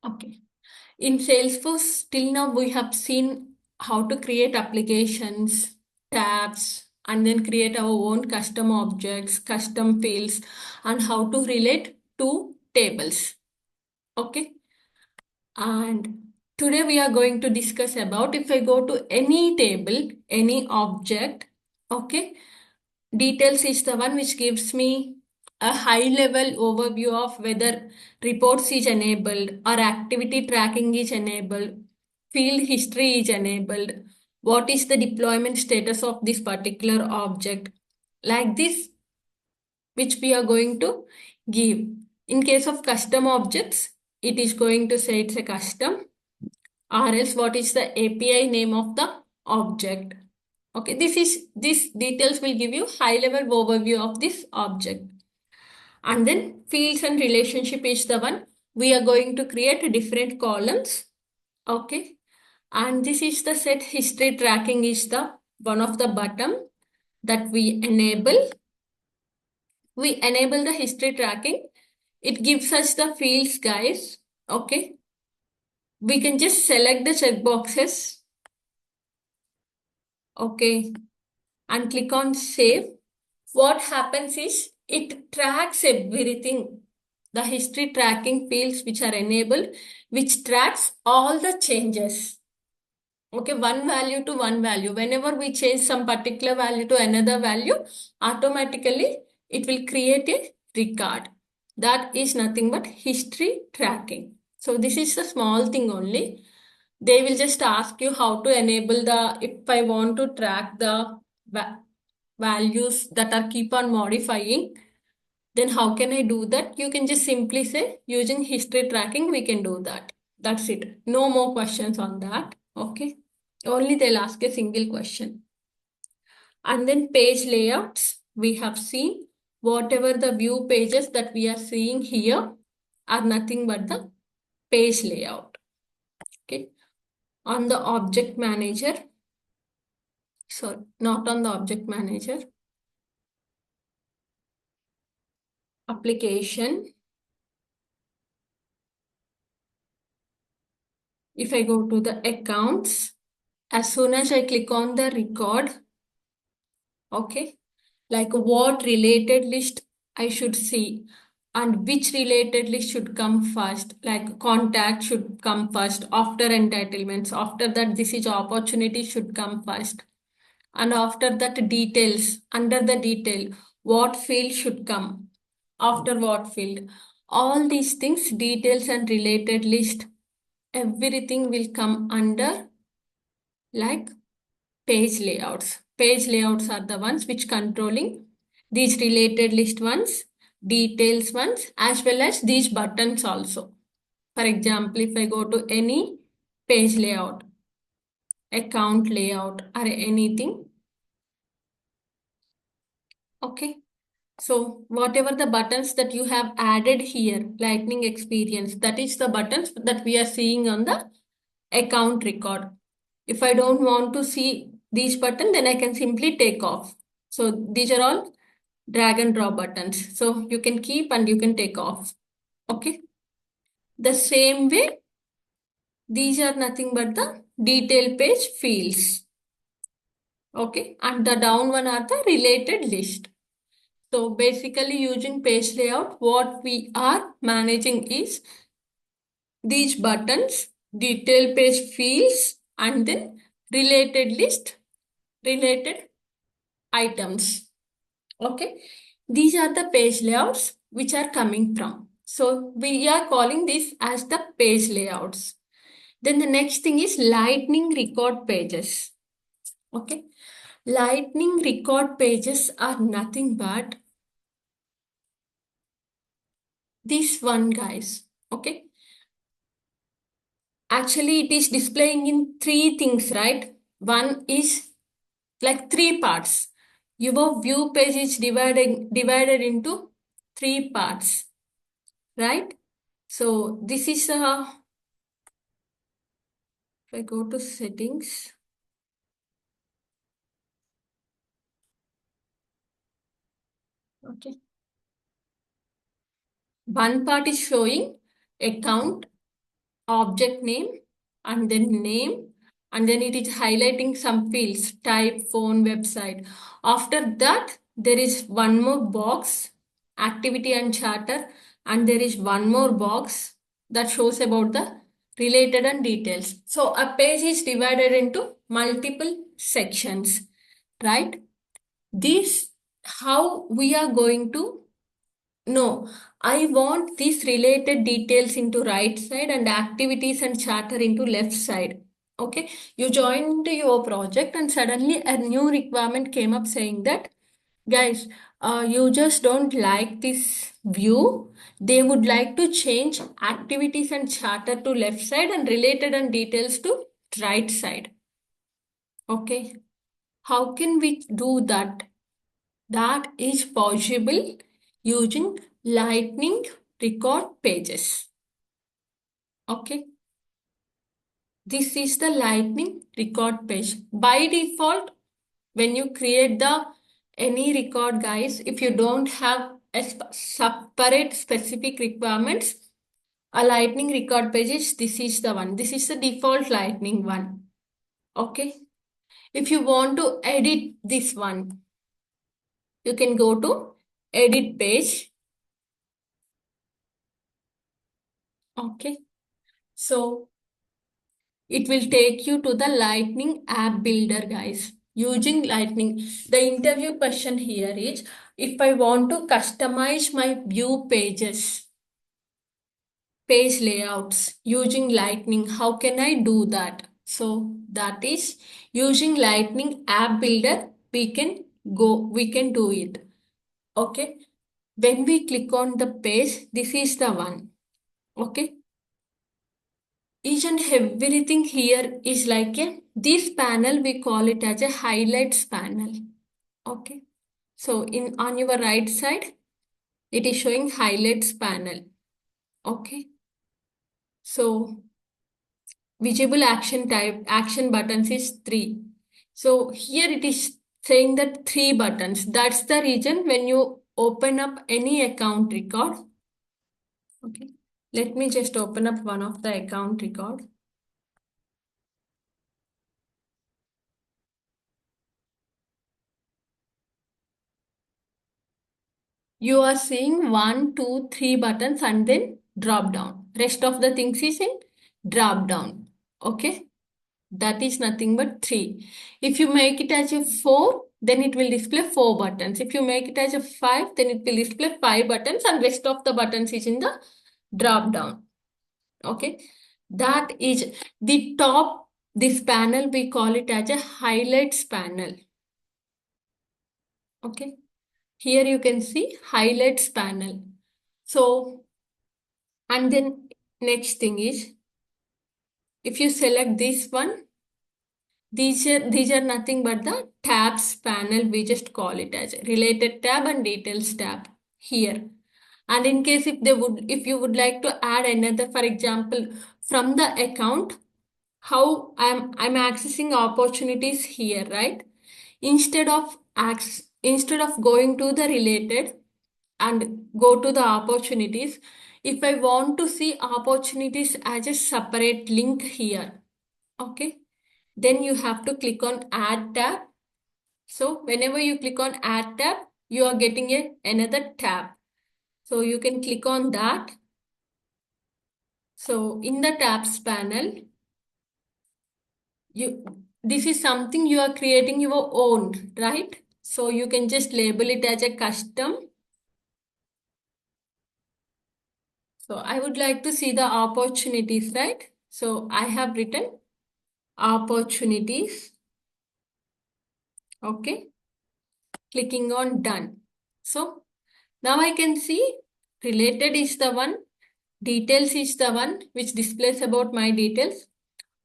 Okay. In Salesforce, till now we have seen how to create applications, tabs, and then create our own custom objects, custom fields, and how to relate to tables. Okay. And today we are going to discuss about if I go to any table, any object, okay, details is the one which gives me a high level overview of whether reports is enabled or activity tracking is enabled, field history is enabled, what is the deployment status of this particular object, like this, which we are going to give. In case of custom objects, it is going to say it's a custom, or else what is the API name of the object. Okay, this details will give you high level overview of this object. And then fields and relationship is the one we are going to create different columns. Okay, and this is the set history tracking is the one of the button that we enable. We enable the history tracking. It gives us the fields, guys. Okay, we can just select the checkboxes. Okay, and click on save. What happens is it tracks everything. The history tracking fields which are enabled, which tracks all the changes. Okay, one value to one value. Whenever we change some particular value to another value, automatically it will create a record. That is nothing but history tracking. So this is the small thing only. They will just ask you how to enable the, if I want to track the values that are keep on modifying, then how can I do that? You can just simply say using history tracking, we can do that. That's it. No more questions on that. Okay. Only they'll ask a single question. And then page layouts, we have seen whatever the view pages that we are seeing here are nothing but the page layout. Okay. On the object manager, sorry, not on the object manager, application. If I go to the accounts, as soon as I click on the record, okay, like what related list I should see and which related list should come first, like contact should come first, after entitlements, after that this is opportunity should come first, and after that details, under the detail, what field should come, after what field. All these things, details and related list, everything will come under like page layouts. Page layouts are the ones which controlling these related list ones, details ones, as well as these buttons also. For example, if I go to any page layout, account layout, or anything, okay. So whatever the buttons that you have added here, Lightning Experience, that is the buttons that we are seeing on the account record. If I don't want to see these buttons, then I can simply take off. So these are all drag and drop buttons. So you can keep and you can take off. Okay. The same way, these are nothing but the detail page fields. Okay. And the down one are the related list. So basically using page layout, what we are managing is these buttons, detail page fields, and then related list, related items. Okay. These are the page layouts which are coming from. So we are calling this as the page layouts. Then the next thing is lightning record pages. Okay. Lightning record pages are nothing but this one, guys. Okay. Actually, it is displaying in three things, right? One is like three parts. Your view page is divided into three parts, right? So this is if I go to settings, okay. One part is showing account, object name, and then name, and then it is highlighting some fields, type, phone, website. After that, there is one more box, activity and charter, and there is one more box that shows about the related and details. So a page is divided into multiple sections, right? This how we are going to no, I want these related details into right side and activities and charter into left side. Okay, you joined your project and suddenly a new requirement came up saying that, guys, you just don't like this view. They would like to change activities and charter to left side and related and details to right side. Okay, how can we do that? That is possible using Lightning record pages. Okay, this is the Lightning record page. By default, when you create the any record, guys, if you don't have a separate specific requirements, a Lightning record page is this is the one. This is the default Lightning one. Okay, if you want to edit this one, you can go to edit page. Okay. So it will take you to the Lightning app builder, guys. Using Lightning, the interview question here is, if I want to customize my view pages, page layouts using Lightning, how can I do that? So that is using Lightning app builder, we can do it. Okay. When we click on the page, this is the one. Okay. Each and everything here is like a, this panel we call it as a highlights panel. Okay. So in on your right side, it is showing highlights panel. Okay. So visible action type, action buttons is 3. So here it is saying that 3 buttons. That's the reason when you open up any account record. Okay. Let me just open up one of the account record. You are seeing 1, 2, 3 buttons and then drop down. Rest of the things is in drop down. Okay. That is nothing but 3. If you make it as a 4, then it will display 4 buttons. If you make it as a 5, then it will display 5 buttons and rest of the buttons is in the drop down. Okay. That is the top, this panel, we call it as a highlights panel. Okay. Here you can see highlights panel. So, and then next thing is, if you select this one, these are nothing but the tabs panel. We just call it as related tab and details tab here. And in case if you would like to add another, for example, from the account, how I'm accessing opportunities here, right? Instead of going to the related and go to the opportunities, if I want to see opportunities as a separate link here, okay, then you have to click on add tab. So whenever you click on add tab, you are getting another tab. So you can click on that. So in the tabs panel, this is something you are creating your own, right? So you can just label it as a custom. So I would like to see the opportunities, right? So I have written opportunities. Okay. Clicking on done. So now I can see related is the one, details is the one which displays about my details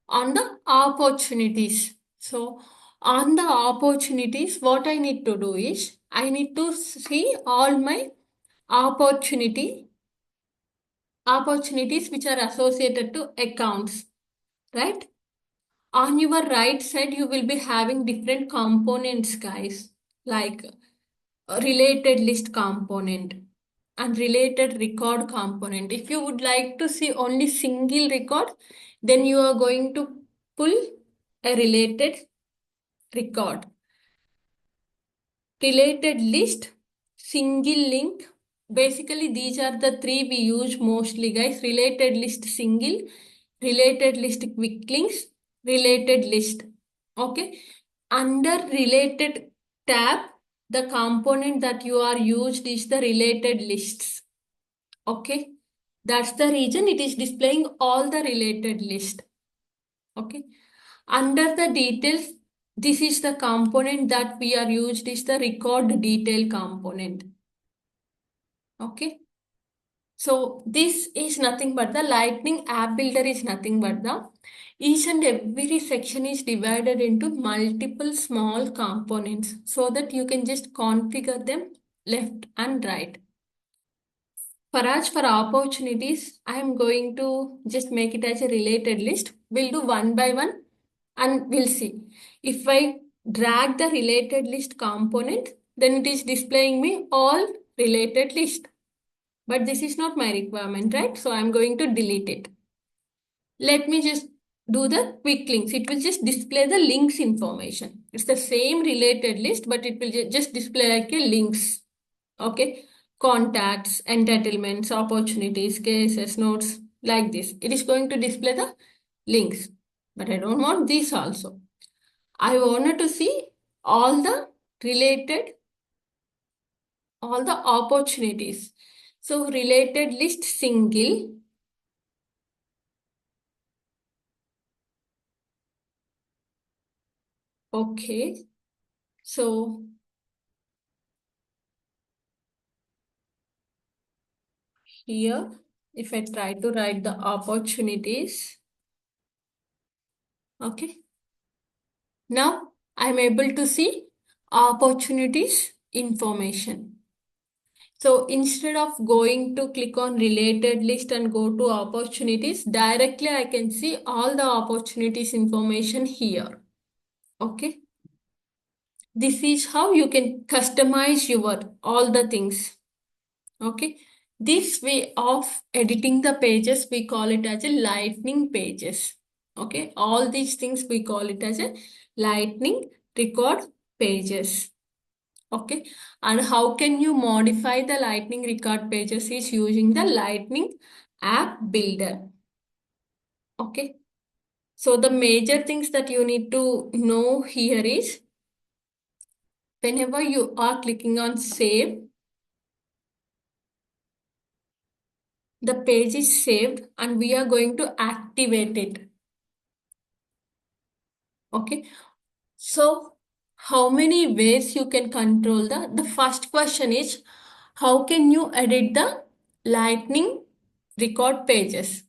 on the opportunities. So on the opportunities, what I need to do is I need to see all my opportunities which are associated to accounts, right? On your right side, you will be having different components, guys, like a related list component. and related record component. If you would like to see only single record, then you are going to pull a related record. Related list, single link. Basically, these are the three we use mostly, guys. Related list single, related list quick links, related list. Okay. Under related tab, the component that you are used is the related lists. Okay. That's the reason it is displaying all the related list. Okay. Under the details, this is the component that we are used is the record detail component. Okay. So this is nothing but the Lightning App Builder is nothing but the each and every section is divided into multiple small components so that you can just configure them left and right. For opportunities, I am going to just make it as a related list. We'll do one by one and we'll see. If I drag the related list component, then it is displaying me all related list. But this is not my requirement, right? So I'm going to delete it. Let me just do the quick links. It will just display the links information. It's the same related list, but it will just display like a links. Okay. Contacts, entitlements, opportunities, cases, notes, like this. It is going to display the links. But I don't want these also. I wanted to see all the related, all the opportunities. So related list single. Okay. So here, if I try to write the opportunities, okay. Now I'm able to see opportunities information. So instead of going to click on related list and go to opportunities, directly I can see all the opportunities information here. Okay. This is how you can customize your all the things. Okay. This way of editing the pages, we call it as a lightning pages. Okay. All these things we call it as a lightning record pages. Okay. And how can you modify the lightning record pages is using the lightning app builder. Okay. So the major things that you need to know here is whenever you are clicking on save, the page is saved and we are going to activate it. Okay. So how many ways you can control the first question is how can you edit the lightning record pages?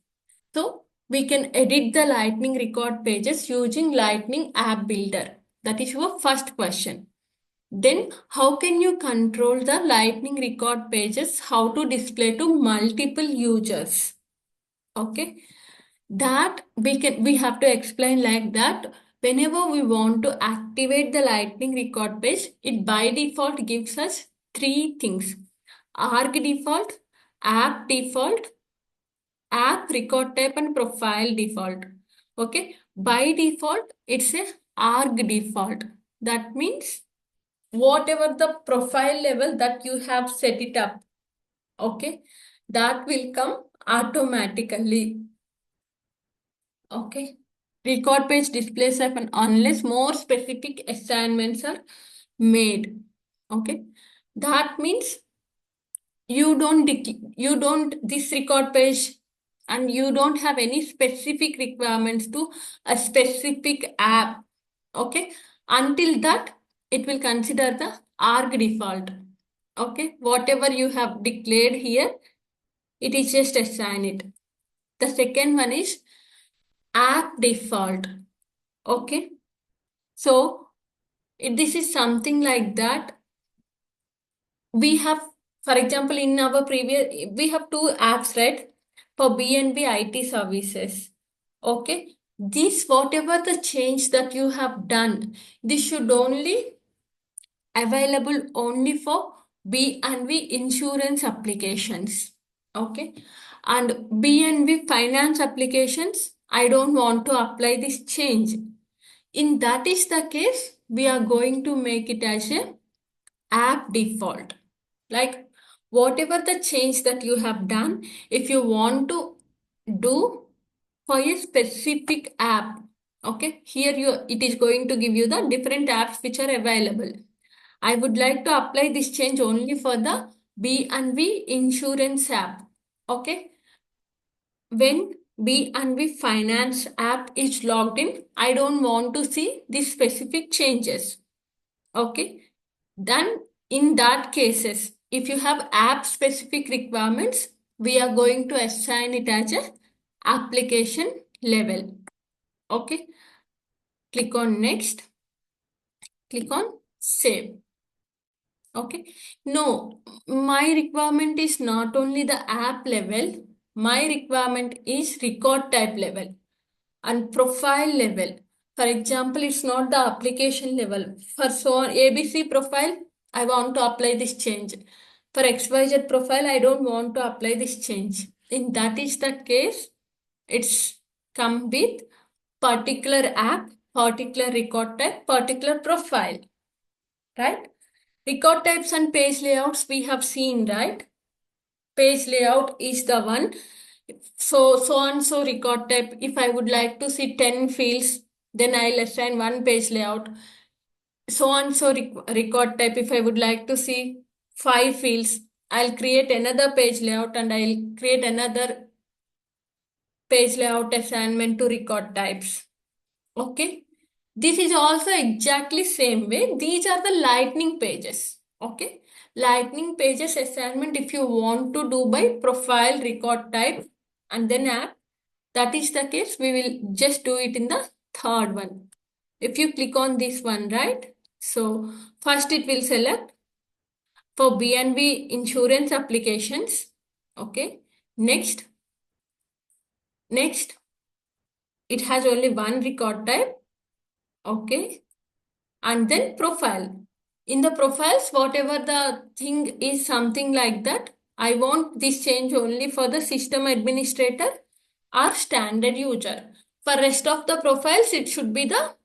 So we can edit the lightning record pages using lightning app builder. That is your first question. Then how can you control the lightning record pages? How to display to multiple users? Okay. That we have to explain like that. Whenever we want to activate the lightning record page, it by default gives us three things: arg default, app default, app record type, and profile default. Okay. By default, it's a arg default. That means whatever the profile level that you have set it up, okay, that will come automatically. Okay. Record page displays happen unless more specific assignments are made. Okay. That means you don't this record page and you don't have any specific requirements to a specific app. Okay. Until that, it will consider the arg default. Okay. Whatever you have declared here, it is just assign it. The second one is app default. Okay. So this is something like that. We have, for example, in our previous, we have two apps, right? For BNB IT services. Okay. This, whatever the change that you have done, this should only available only for B&B insurance applications. Okay. And B&B finance applications, I don't want to apply this change. In that is the case, we are going to make it as a app default. Like whatever the change that you have done, if you want to do for a specific app, okay, here it is going to give you the different apps which are available. I would like to apply this change only for the B&B insurance app. Okay. When B&B finance app is logged in, I don't want to see these specific changes. Okay. Then in that cases, if you have app specific requirements, we are going to assign it as a application level. Okay. Click on next. Click on save. Okay. No, my requirement is not only the app level, my requirement is record type level and profile level. For example, it's not the application level. For so ABC profile, I want to apply this change. For XYZ profile, I don't want to apply this change. In that is the case, it's come with particular app, particular record type, particular profile, right? Record types and page layouts we have seen, right? Page layout is the one. So and so record type. If I would like to see 10 fields, then I'll assign one page layout. So and so record type. If I would like to see 5 fields, I'll create another page layout and I'll create another page layout assignment to record types. Okay. This is also exactly same way. These are the lightning pages. Okay. Lightning pages assignment if you want to do by profile, record type and then app. That is the case. We will just do it in the third one. If you click on this one, right? So first it will select for B&B insurance applications. Okay. Next, it has only one record type. Okay. And then profile. In the profiles, whatever the thing is something like that, I want this change only for the system administrator or standard user. For rest of the profiles, it should be the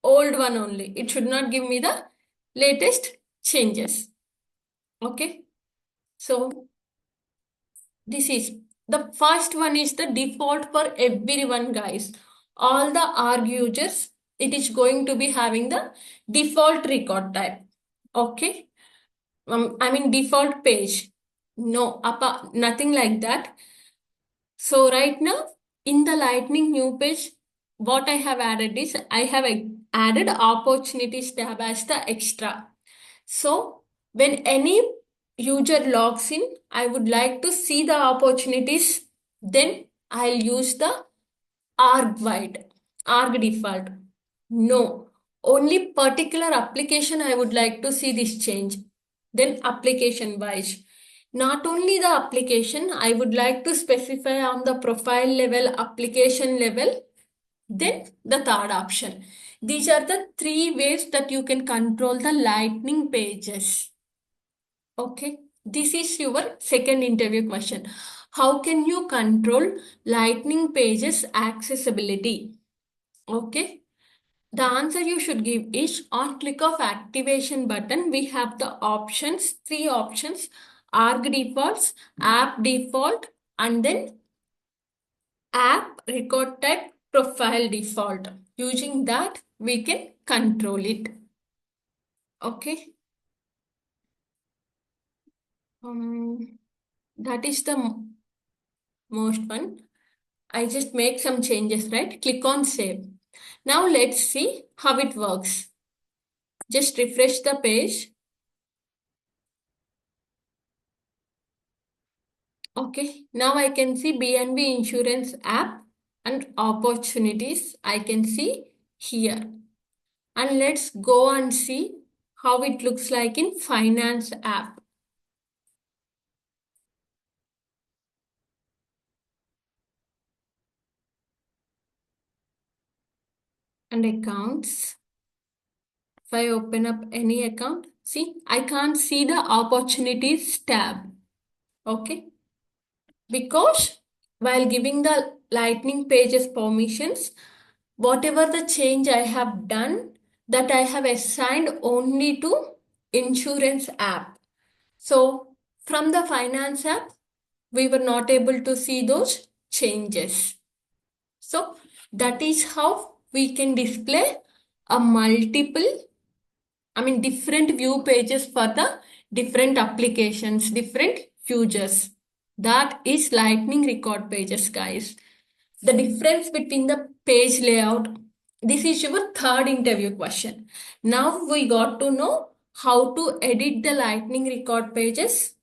old one only. It should not give me the latest changes. Okay. So this is the first one is the default for everyone, guys. All the ARG users, it is going to be having the default record type. Okay. I mean default page. No, nothing like that. So right now in the Lightning new page, what I have added is I have added opportunities tab as the extra. So when any user logs in, I would like to see the opportunities. Then I'll use the arg wide, arg default. No, only particular application I would like to see this change. Then application wise. Not only the application, I would like to specify on the profile level, application level, then the third option. These are the three ways that you can control the Lightning pages. Okay, this is your second interview question. How can you control Lightning pages accessibility? Okay, the answer you should give is on click of activation button. We have the options, three options, arg defaults, app default, and then app record type profile default. Using that, we can control it. Okay. That is the most one. I just make some changes, right? Click on save. Now let's see how it works. Just refresh the page. Okay, now I can see B&B insurance app and opportunities I can see here. And let's go and see how it looks like in finance app. And accounts. If I open up any account, See, I can't see the opportunities tab. Okay. Because while giving the Lightning Pages permissions, whatever the change I have done, that I have assigned only to insurance app. So from the finance app, we were not able to see those changes. So that is how we can display a different view pages for the different applications, different users. That is Lightning Record Pages, guys. The difference between the page layout. This is your third interview question. Now we got to know how to edit the Lightning Record Pages.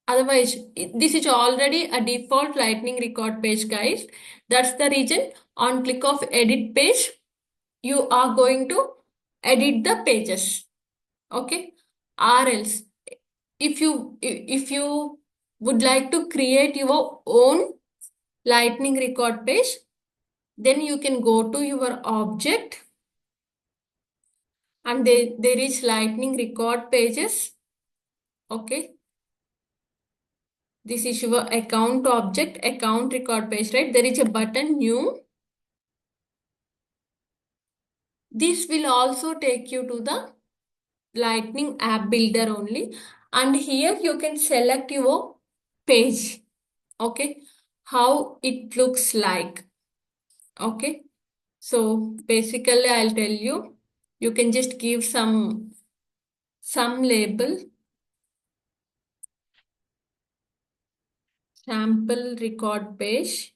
Otherwise, this is already a default Lightning Record page, guys. That's the reason on click of edit page, you are going to edit the pages. Okay. Or else, if you would like to create your own Lightning Record page, then you can go to your object and there is Lightning Record Pages. Okay. This is your account object, account record page, right? There is a button new. This will also take you to the Lightning app builder only. And here you can select your page. Okay. How it looks like. Okay. So basically I'll tell you, you can just give some label, sample record page.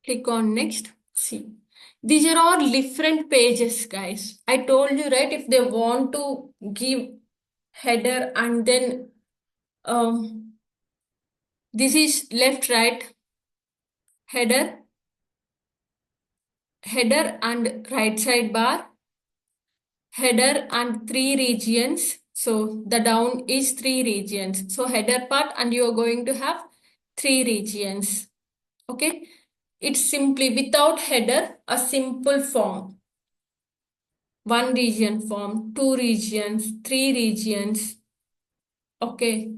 Click on next. See, these are all different pages, guys. I told you, right? If they want to give header and then this is left, right, header, header and right side bar, header and three regions. So the down is three regions. So header part and you are going to have three regions. Okay. It's simply without header, a simple form. One region form, two regions, three regions. Okay,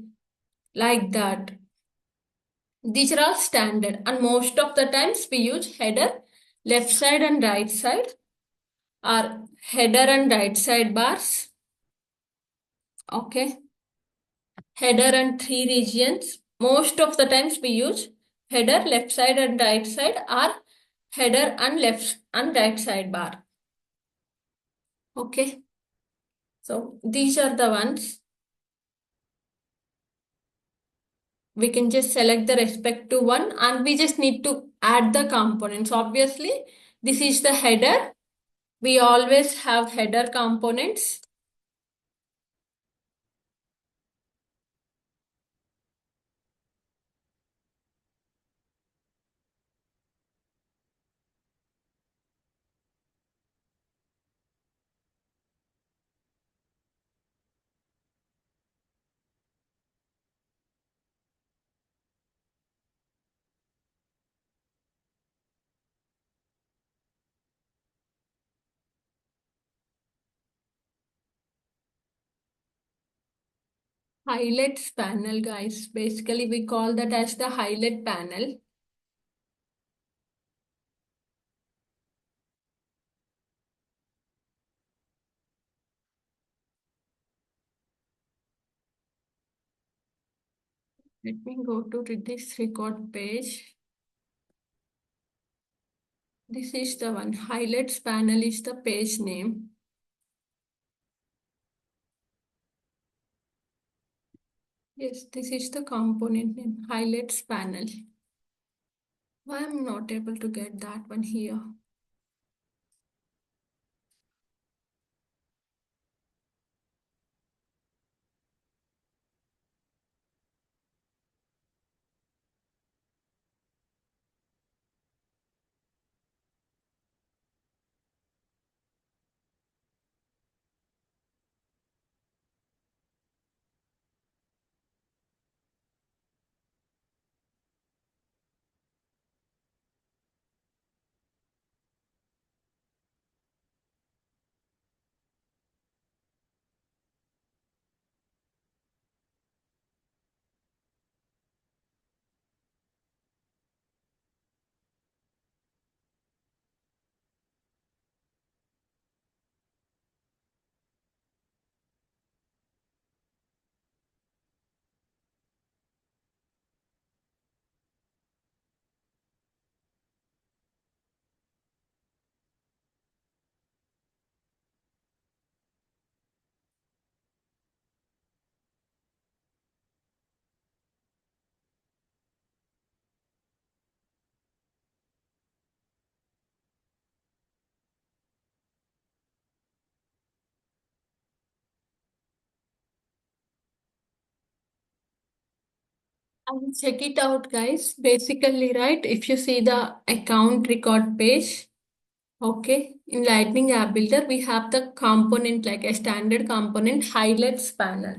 like that. These are all standard, and most of the times we use header, left side and right side, or header and right side bars. Okay, header and three regions. Most of the times we use header, left side and right side, or header and left and right side bar. Okay, so these are the ones. We can just select the respective one and we just need to add the components. Obviously, this is the header. We always have header components. Highlights panel, guys. Basically, we call that as the highlight panel. Let me go to this record page. This is the one. Highlights panel is the page name. Yes, this is the component name. Highlights panel. Why I'm not able to get that one here? And check it out, guys. Basically, right, if you see the account record page, okay, in Lightning App Builder, we have the component like a standard component highlights panel.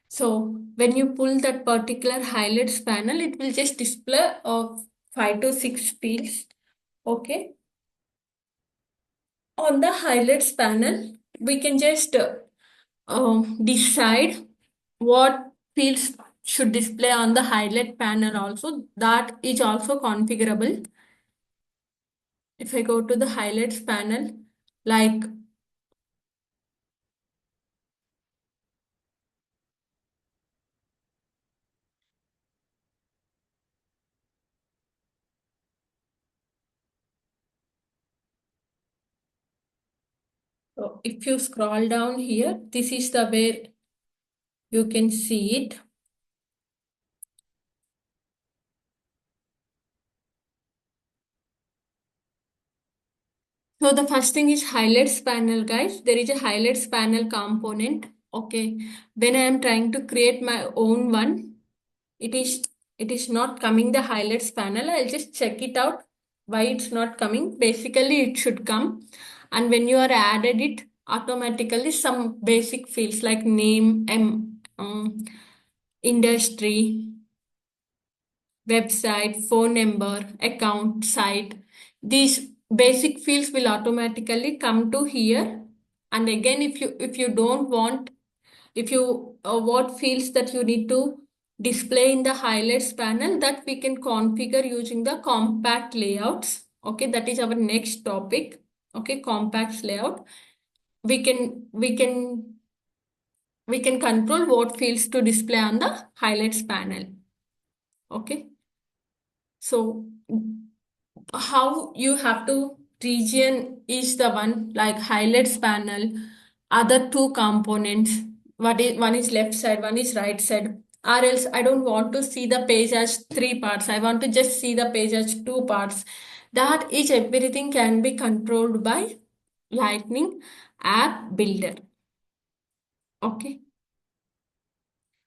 So when you pull that particular highlights panel, it will just display of 5 to 6 fields. Okay. On the highlights panel, we can just decide what fields should display on the highlight panel also. That is also configurable. If I go to the highlights panel, like if you scroll down here, this is the where you can see it. So the first thing is highlights panel, guys. There is a highlights panel component. Okay. When I am trying to create my own one, it is it is not coming the highlights panel. I'll just check it out why it's not coming. Basically, it should come. And when you are added it, automatically some basic fields like name, industry, website, phone number, account, site. These basic fields will automatically come to here. And again, if you don't want, if you what fields that you need to display in the highlights panel, that we can configure using the compact layouts. Okay, that is our next topic. Okay, compact layout. We can we can we can control what fields to display on the highlights panel. Okay. So how you have to region is the one like highlights panel, other two components. What is one is left side, one is right side. Or else I don't want to see the page as three parts. I want to just see the page as two parts. That is everything can be controlled by Lightning App Builder. Okay.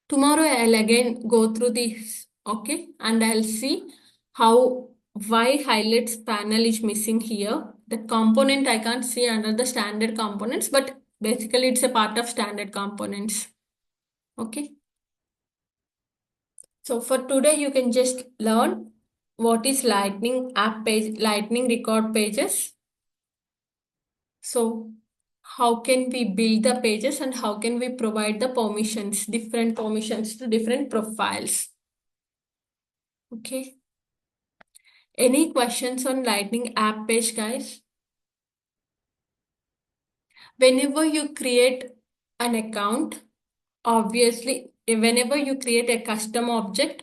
Tomorrow I'll again go through this, okay, and I'll see how why highlights panel is missing here. The component I can't see under the standard components, but basically it's a part of standard components. Okay. So for today you can just learn what is Lightning app page, Lightning record pages. So how can we build the pages and how can we provide the permissions, different permissions to different profiles. Okay. Any questions on Lightning app page, guys? Whenever you create an account, obviously, whenever you create a custom object,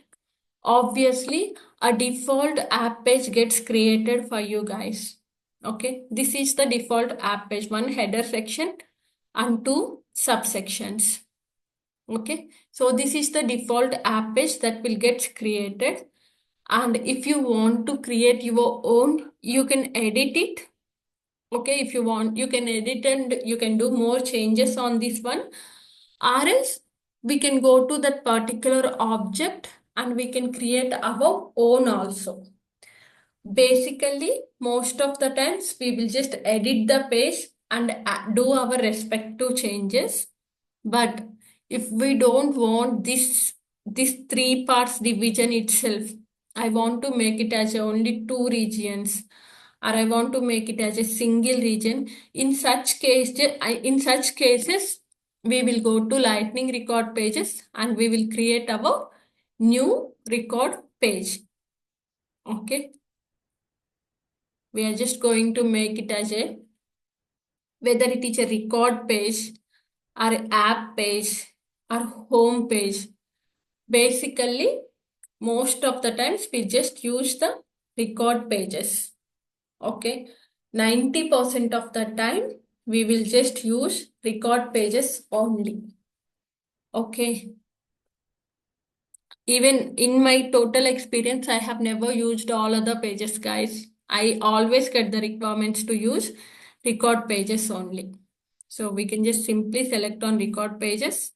obviously a default app page gets created for you guys. Okay, this is the default app page, one header section and two subsections. Okay, so this is the default app page that will get created. And if you want to create your own, you can edit it. Okay, if you want, you can edit and you can do more changes on this one. Or else we can go to that particular object and we can create our own also. Basically, most of the times we will just edit the page and do our respective changes. But if we don't want this three parts division itself, I want to make it as only two regions, or I want to make it as a single region. In such cases, we will go to Lightning record pages and we will create our new record page. Okay. We are just going to make it as a, whether it is a record page or app page or home page. Basically, most of the times we just use the record pages. Okay. 90% of the time we will just use record pages only. Okay. Even in my total experience, I have never used all other pages, guys. I always get the requirements to use record pages only. So we can just simply select on record pages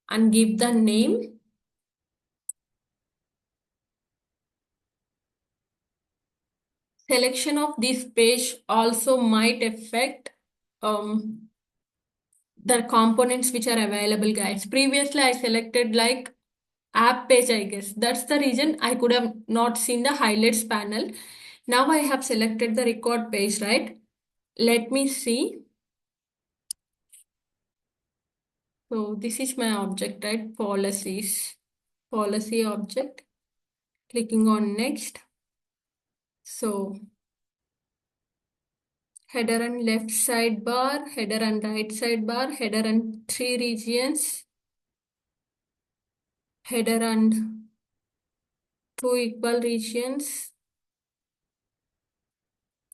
and give the name. Selection of this page also might affect um, the components which are available, guys. Previously, I selected like app page, I guess. That's the reason I could have not seen the highlights panel. Now I have selected the record page, right? Let me see. So this is my object, right? Policies. Policy object. Clicking on next. So header and left sidebar, header and right sidebar, header and three regions, header and two equal regions.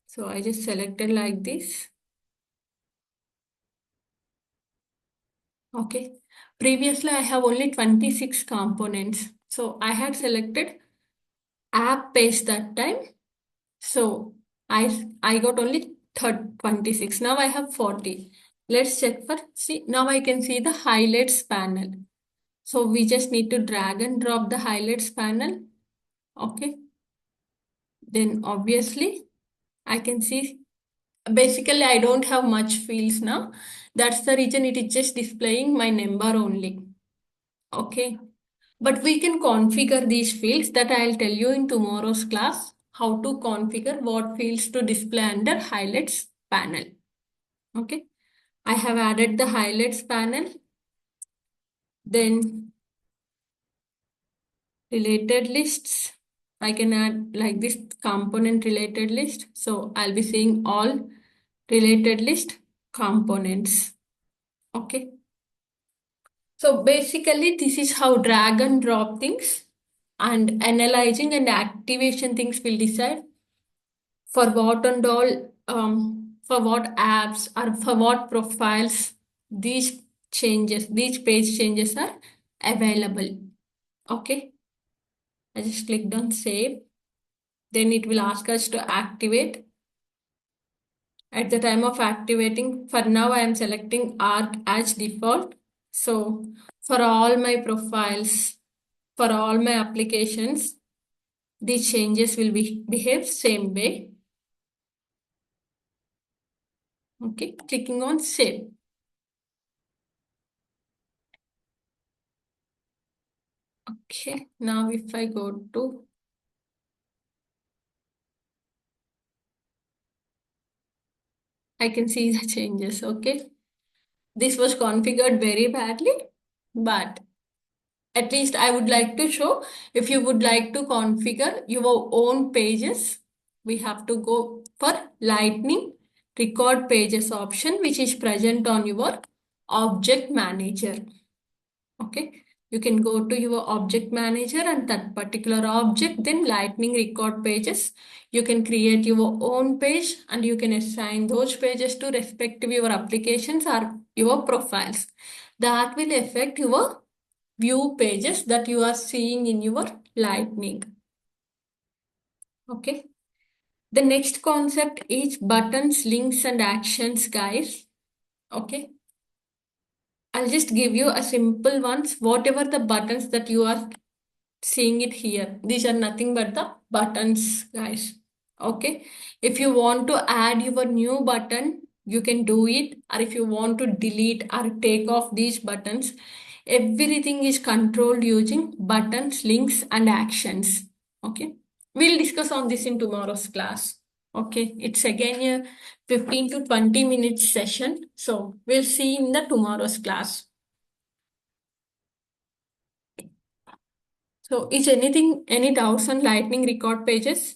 So I just selected like this. Okay. Previously, I have only 26 components. So I had selected app page that time. So I got only 26. Now I have 40. Let's check for, see, now I can see the highlights panel. So we just need to drag and drop the highlights panel. Okay. Then obviously I can see, basically I don't have much fields now. That's the reason it is just displaying my number only. Okay. But we can configure these fields that I'll tell you in tomorrow's class, how to configure what fields to display under highlights panel. Okay. I have added the highlights panel. Then related lists. I can add like this component related list. So I'll be seeing all related list components. Okay. So basically, this is how drag and drop things and analyzing and activation things will decide for what and all, for what apps or for what profiles these changes, these page changes are available. Okay. I just clicked on save. Then it will ask us to activate. At the time of activating, for now I am selecting Arc as default. So for all my profiles, for all my applications, the changes will behave same way. Okay, clicking on save. Okay, now if I go to, I can see the changes. Okay, this was configured very badly, but at least I would like to show, if you would like to configure your own pages, we have to go for Lightning record pages option, which is present on your object manager. Okay. You can go to your object manager and that particular object, then Lightning record pages. You can create your own page and you can assign those pages to respective your applications or your profiles. That will affect your view pages that you are seeing in your Lightning. Okay. The next concept is buttons, links, and actions, guys. Okay. I'll just give you a simple ones. Whatever the buttons that you are seeing it here, these are nothing but the buttons, guys. Okay. If you want to add your new button, you can do it. Or if you want to delete or take off these buttons, everything is controlled using buttons, links, and actions. Okay. We'll discuss on this in tomorrow's class. Okay. It's again a 15 to 20 minutes session. So we'll see in the tomorrow's class. So is anything, any doubts on Lightning record pages?